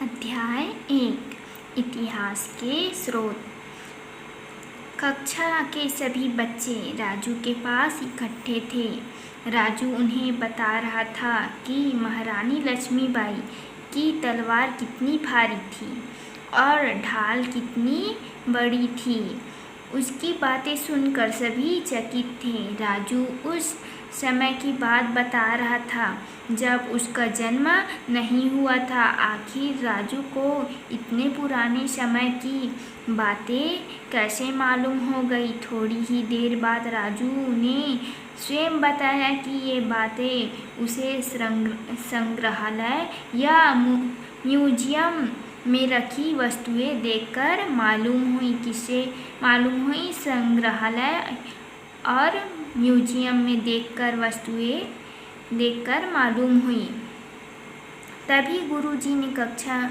अध्याय 1 इतिहास के स्रोत। कक्षा के सभी बच्चे राजू के पास इकट्ठे थे। राजू उन्हें बता रहा था कि महारानी लक्ष्मीबाई की तलवार कितनी भारी थी और ढाल कितनी बड़ी थी। उसकी बातें सुनकर सभी चकित थे। राजू उस समय की बात बता रहा था जब उसका जन्म नहीं हुआ था। आखिर राजू को इतने पुराने समय की बातें कैसे मालूम हो गई। थोड़ी ही देर बाद राजू ने स्वयं बताया कि ये बातें उसे संग्रहालय या म्यूजियम में रखी वस्तुएं देखकर मालूम हुई। किससे मालूम हुई? संग्रहालय और म्यूजियम में देखकर मालूम हुई। तभी गुरुजी ने कक्षा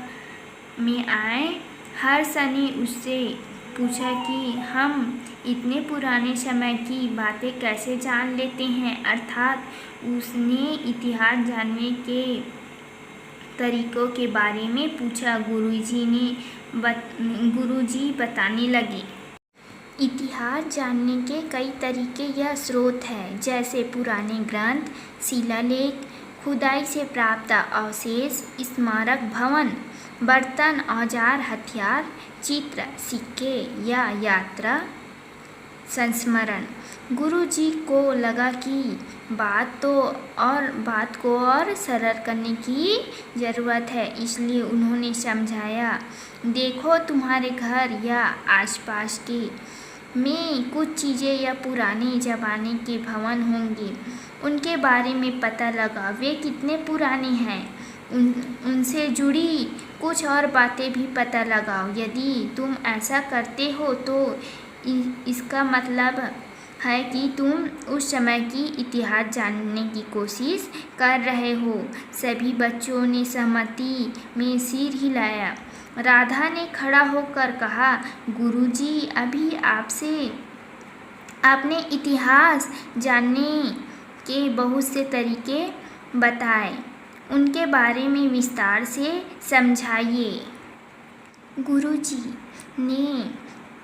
में आए हर्ष ने उससे पूछा कि हम इतने पुराने समय की बातें कैसे जान लेते हैं। अर्थात उसने इतिहास जानने के तरीकों के बारे में पूछा। गुरुजी बताने लगे। इतिहास जानने के कई तरीके या स्रोत हैं, जैसे पुराने ग्रंथ, शिलालेख, खुदाई से प्राप्त अवशेष, स्मारक भवन, बर्तन, औजार, हथियार, चित्र, सिक्के या यात्रा संस्मरण। गुरुजी को लगा कि बात को और सरल करने की ज़रूरत है, इसलिए उन्होंने समझाया, देखो तुम्हारे घर या आसपास के में कुछ चीज़ें या पुराने ज़माने के भवन होंगे, उनके बारे में पता लगाओ, वे कितने पुराने हैं। उनसे जुड़ी कुछ और बातें भी पता लगाओ। यदि तुम ऐसा करते हो तो इसका मतलब है कि तुम उस समय की इतिहास जानने की कोशिश कर रहे हो। सभी बच्चों ने सहमति में सिर हिलाया। राधा ने खड़ा होकर कहा, गुरुजी, अभी आपने इतिहास जानने के बहुत से तरीके बताए, उनके बारे में विस्तार से समझाइए। गुरुजी ने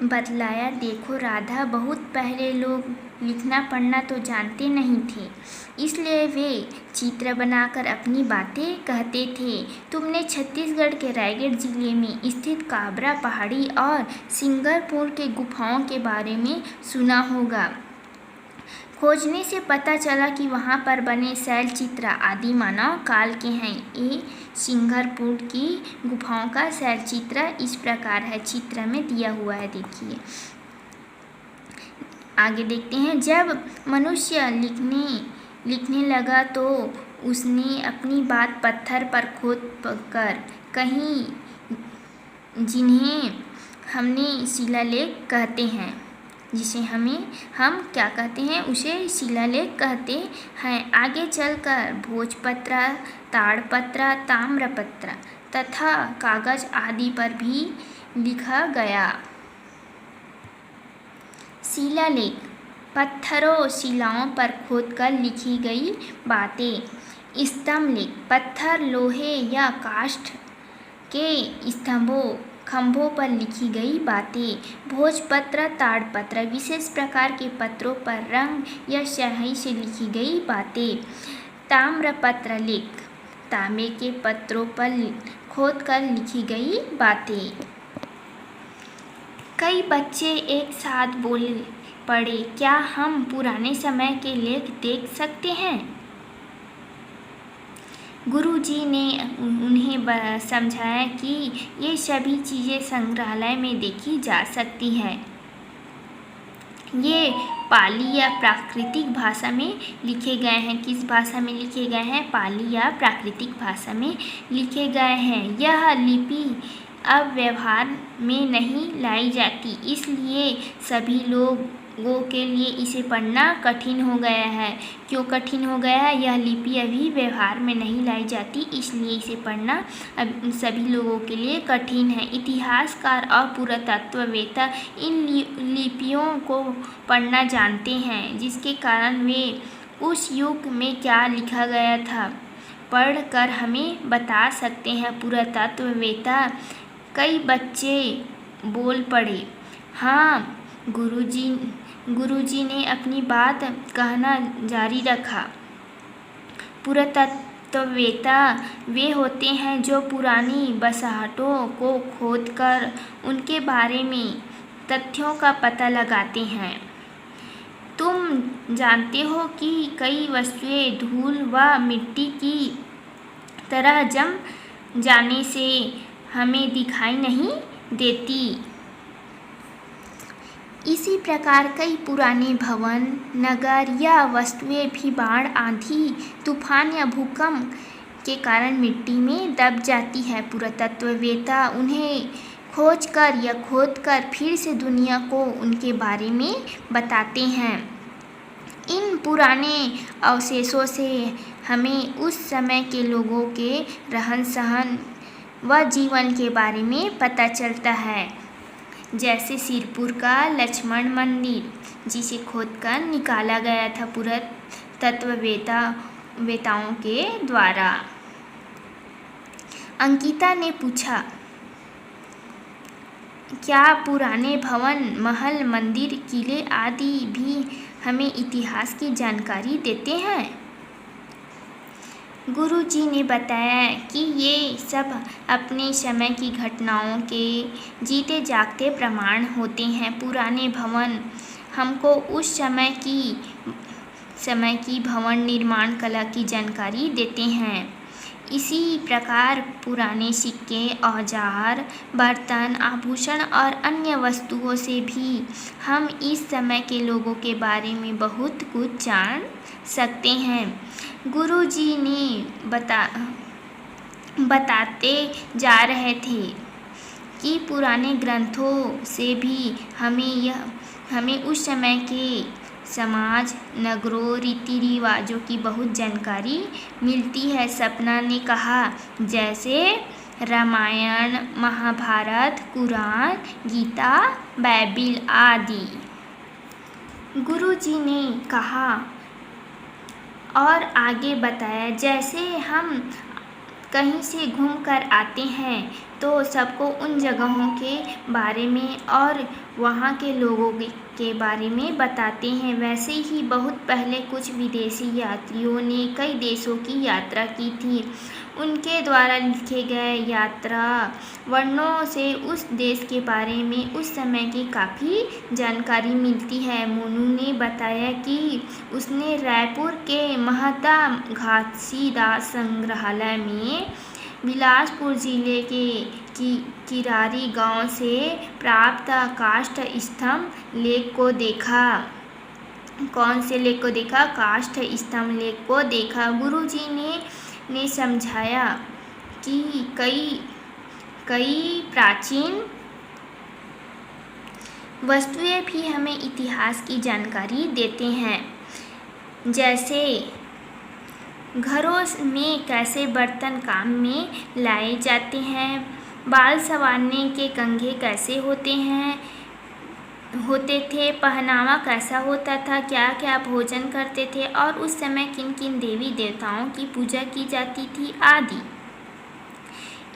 बतलाया, देखो राधा, बहुत पहले लोग लिखना पढ़ना तो जानते नहीं थे, इसलिए वे चित्र बनाकर अपनी बातें कहते थे। तुमने छत्तीसगढ़ के रायगढ़ जिले में स्थित काबरा पहाड़ी और सिंगरपुर के गुफाओं के बारे में सुना होगा। खोजने से पता चला कि वहाँ पर बने शैल चित्र आदि मानव काल के हैं। ये सिंगरपुर की गुफाओं का शैल चित्र इस प्रकार है, चित्र में दिया हुआ है, देखिए। आगे देखते हैं। जब मनुष्य लिखने लगा तो उसने अपनी बात पत्थर पर खोद कर कहीं, जिन्हें हमने शिलालेख कहते हैं, जिसे हम क्या कहते हैं, उसे शिलालेख कहते हैं। आगे चलकर भोजपत्र, ताड़पत्र, ताम्रपत्र तथा कागज आदि पर भी लिखा गया। शिलालेख, पत्थरों शिलाओं पर खोदकर लिखी गई बातें। स्तंभलेख, पत्थर, लोहे या काष्ठ के खंभों पर लिखी गई बातें। भोजपत्र, ताड़पत्र, विशेष प्रकार के पत्रों पर रंग या स्याही से लिखी गई बातें। ताम्रपत्र लेख, तांबे के पत्रों पर खोदकर लिखी गई बातें। कई बच्चे एक साथ बोल पड़े, क्या हम पुराने समय के लेख देख सकते हैं? गुरुजी ने उन्हें समझाया कि ये सभी चीज़ें संग्रहालय में देखी जा सकती हैं। ये पाली या प्राकृतिक भाषा में लिखे गए हैं। किस भाषा में लिखे गए हैं? पाली या प्राकृतिक भाषा में लिखे गए हैं। यह लिपि अब व्यवहार में नहीं लाई जाती, इसलिए सभी लोगों के लिए इसे पढ़ना कठिन हो गया है। क्यों कठिन हो गया है? यह लिपि अभी व्यवहार में नहीं लाई जाती, इसलिए इसे पढ़ना अब सभी लोगों के लिए कठिन है। इतिहासकार और पुरातत्ववेत्ता इन लिपियों को पढ़ना जानते हैं, जिसके कारण वे उस युग में क्या लिखा गया था पढ़कर हमें बता सकते हैं। पुरातत्ववेत्ता कई बच्चे बोल पड़े। हाँ, गुरुजी ने अपनी बात कहना जारी रखा। पुरातत्ववेत्ता वे होते हैं जो पुरानी बसाहटों को खोदकर उनके बारे में तथ्यों का पता लगाते हैं। तुम जानते हो कि कई वस्तुएं धूल व मिट्टी की तरह जम जाने से हमें दिखाई नहीं देती। इसी प्रकार कई पुराने भवन, नगर या वस्तुएं भी बाढ़, आंधी, तूफान या भूकंप के कारण मिट्टी में दब जाती है। पुरातत्ववेत्ता उन्हें खोजकर या खोदकर फिर से दुनिया को उनके बारे में बताते हैं। इन पुराने अवशेषों से हमें उस समय के लोगों के रहन-सहन व जीवन के बारे में पता चलता है। जैसे सिरपुर का लक्ष्मण मंदिर, जिसे खोदकर निकाला गया था पुरातत्ववेत्ताओं के द्वारा। अंकिता ने पूछा, क्या पुराने भवन, महल, मंदिर, किले आदि भी हमें इतिहास की जानकारी देते हैं? गुरुजी ने बताया कि ये सब अपने समय की घटनाओं के जीते जागते प्रमाण होते हैं। पुराने भवन हमको उस समय की भवन निर्माण कला की जानकारी देते हैं। इसी प्रकार पुराने सिक्के, औजार, बर्तन, आभूषण और अन्य वस्तुओं से भी हम इस समय के लोगों के बारे में बहुत कुछ जान सकते हैं। गुरुजी ने बताते जा रहे थे कि पुराने ग्रंथों से भी हमें उस समय के समाज, नगरों, रीति रिवाजों की बहुत जानकारी मिलती है। सपना ने कहा, जैसे रामायण, महाभारत, कुरान, गीता, बाइबिल आदि। गुरुजी ने कहा और आगे बताया, जैसे हम कहीं से घूम कर आते हैं तो सबको उन जगहों के बारे में और वहाँ के लोगों के बारे में बताते हैं, वैसे ही बहुत पहले कुछ विदेशी यात्रियों ने कई देशों की यात्रा की थी। उनके द्वारा लिखे गए यात्रा वर्णनों से उस देश के बारे में उस समय की काफ़ी जानकारी मिलती है। मोनू ने बताया कि उसने रायपुर के महता घासीदास संग्रहालय में बिलासपुर जिले के किरारी गांव से प्राप्त काष्ठ स्तंभ लेख को देखा। कौन से लेख को देखा? काष्ठ स्तंभ लेख को देखा। गुरुजी ने समझाया कि कई प्राचीन वस्तुएं भी हमें इतिहास की जानकारी देते हैं। जैसे घरों में कैसे बर्तन काम में लाए जाते हैं, बाल संवारने के कंघे कैसे होते थे, पहनावा कैसा होता था, क्या क्या भोजन करते थे और उस समय किन किन देवी देवताओं की पूजा की जाती थी आदि।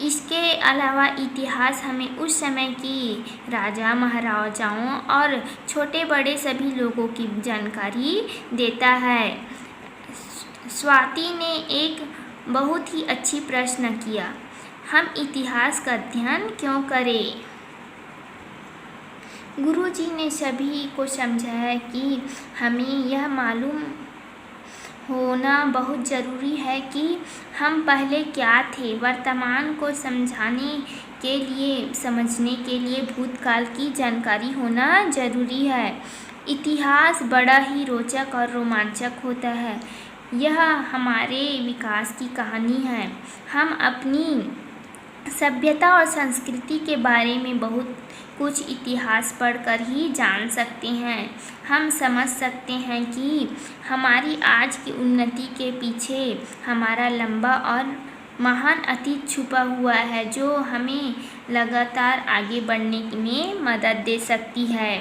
इसके अलावा इतिहास हमें उस समय की राजा महाराजाओं और छोटे बड़े सभी लोगों की जानकारी देता है। स्वाति ने एक बहुत ही अच्छी प्रश्न किया, हम इतिहास का अध्ययन क्यों करें? गुरुजी ने सभी को समझाया कि हमें यह मालूम होना बहुत ज़रूरी है कि हम पहले क्या थे। वर्तमान को समझने के लिए भूतकाल की जानकारी होना ज़रूरी है। इतिहास बड़ा ही रोचक और रोमांचक होता है। यह हमारे विकास की कहानी है। हम अपनी सभ्यता और संस्कृति के बारे में बहुत कुछ इतिहास पढ़कर ही जान सकते हैं। हम समझ सकते हैं कि हमारी आज की उन्नति के पीछे हमारा लंबा और महान अतीत छुपा हुआ है, जो हमें लगातार आगे बढ़ने में मदद दे सकती है।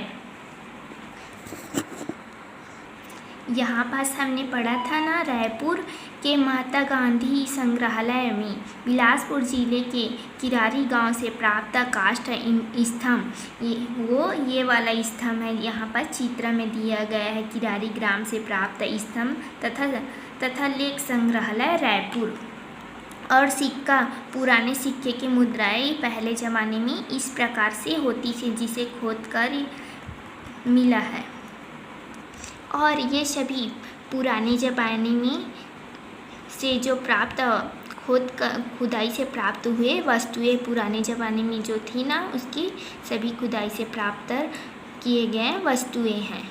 यहाँ पास हमने पढ़ा था ना, रायपुर के महात्मा गांधी संग्रहालय में बिलासपुर जिले के किरारी गांव से प्राप्त काष्ठ स्तंभ, ये वाला स्तंभ है, यहाँ पर चित्र में दिया गया है। किरारी ग्राम से प्राप्त स्तंभ तथा लेख संग्रहालय रायपुर। और सिक्का, पुराने सिक्के की मुद्राएं पहले ज़माने में इस प्रकार से होती थी, जिसे खोदकर मिला है। और ये सभी पुराने ज़माने में से जो प्राप्त खुदाई से प्राप्त हुए वस्तुएं, पुराने ज़माने में जो थी ना, उसकी सभी खुदाई से प्राप्त किए गए वस्तुएं हैं।